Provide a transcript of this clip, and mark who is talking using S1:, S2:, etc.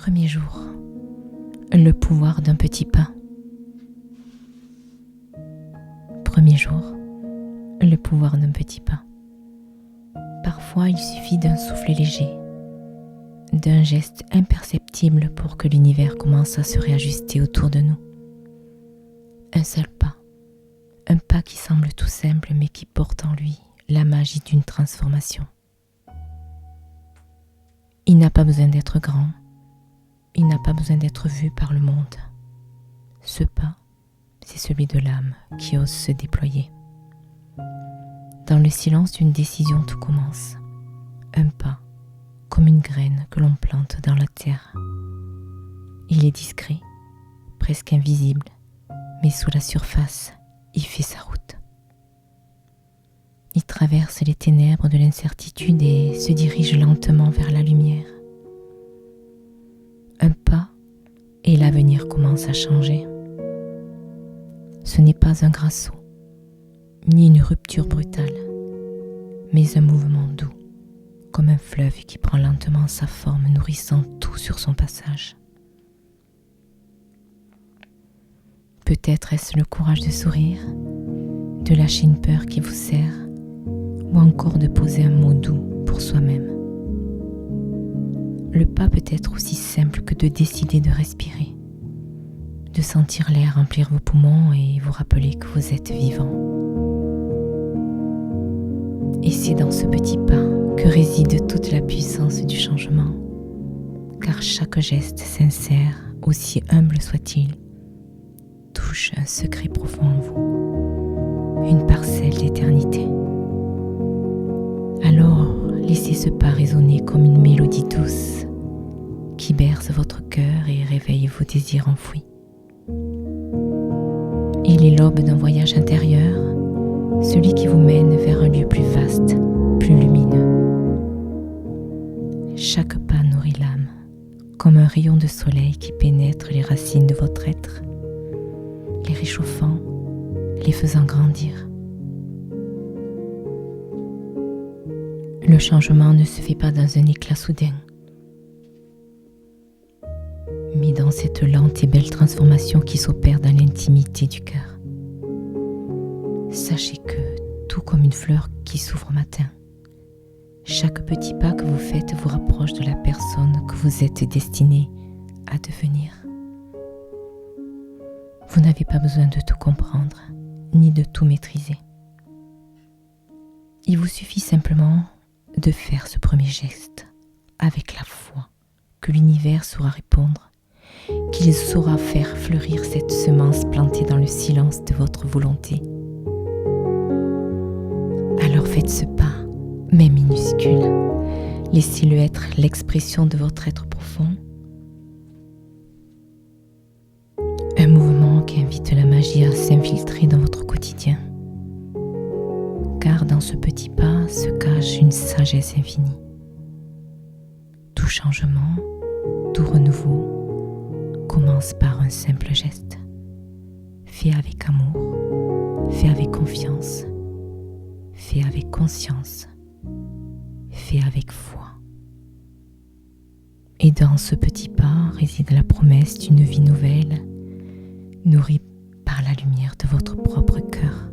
S1: Premier jour, le pouvoir d'un petit pas. Premier jour, le pouvoir d'un petit pas. Parfois, il suffit d'un souffle léger, d'un geste imperceptible pour que l'univers commence à se réajuster autour de nous. Un seul pas, un pas qui semble tout simple mais qui porte en lui la magie d'une transformation. Il n'a pas besoin d'être grand, il n'a pas besoin d'être vu par le monde. Ce pas, c'est celui de l'âme qui ose se déployer. Dans le silence d'une décision, tout commence. Un pas, comme une graine que l'on plante dans la terre. Il est discret, presque invisible, mais sous la surface, il fait sa route. Il traverse les ténèbres de l'incertitude et se dirige lentement vers la lumière. Un pas, et l'avenir commence à changer. Ce n'est pas un grand saut, ni une rupture brutale, mais un mouvement doux, comme un fleuve qui prend lentement sa forme, nourrissant tout sur son passage. Peut-être est-ce le courage de sourire, de lâcher une peur qui vous serre, ou encore de poser un mot doux pour soi-même. Le pas peut être aussi simple que de décider de respirer, de sentir l'air remplir vos poumons et vous rappeler que vous êtes vivant. Et c'est dans ce petit pas que réside toute la puissance du changement, car chaque geste sincère, aussi humble soit-il, touche un secret profond en vous, une parcelle d'éternité. Alors, laissez ce pas résonner comme une mélodie douce qui berce votre cœur et réveille vos désirs enfouis. Il est l'aube d'un voyage intérieur, celui qui vous mène vers un lieu plus vaste, plus lumineux. Chaque pas nourrit l'âme, comme un rayon de soleil qui pénètre les racines de votre être, les réchauffant, les faisant grandir. Le changement ne se fait pas dans un éclat soudain, mais dans cette lente et belle transformation qui s'opère dans l'intimité du cœur. Sachez que, tout comme une fleur qui s'ouvre au matin, chaque petit pas que vous faites vous rapproche de la personne que vous êtes destiné à devenir. Vous n'avez pas besoin de tout comprendre, ni de tout maîtriser. Il vous suffit simplement de faire ce premier geste avec la foi que l'univers saura répondre, qu'il saura faire fleurir cette semence plantée dans le silence de votre volonté. Alors faites ce pas, même minuscule, laissez-le être l'expression de votre être profond, un mouvement qui invite la magie à s'infiltrer dans votre quotidien. Car dans ce petit pas se cache une sagesse infinie. Tout changement, tout renouveau commence par un simple geste, fait avec amour, fait avec confiance, fait avec conscience, fait avec foi. Et dans ce petit pas réside la promesse d'une vie nouvelle, nourrie par la lumière de votre propre cœur.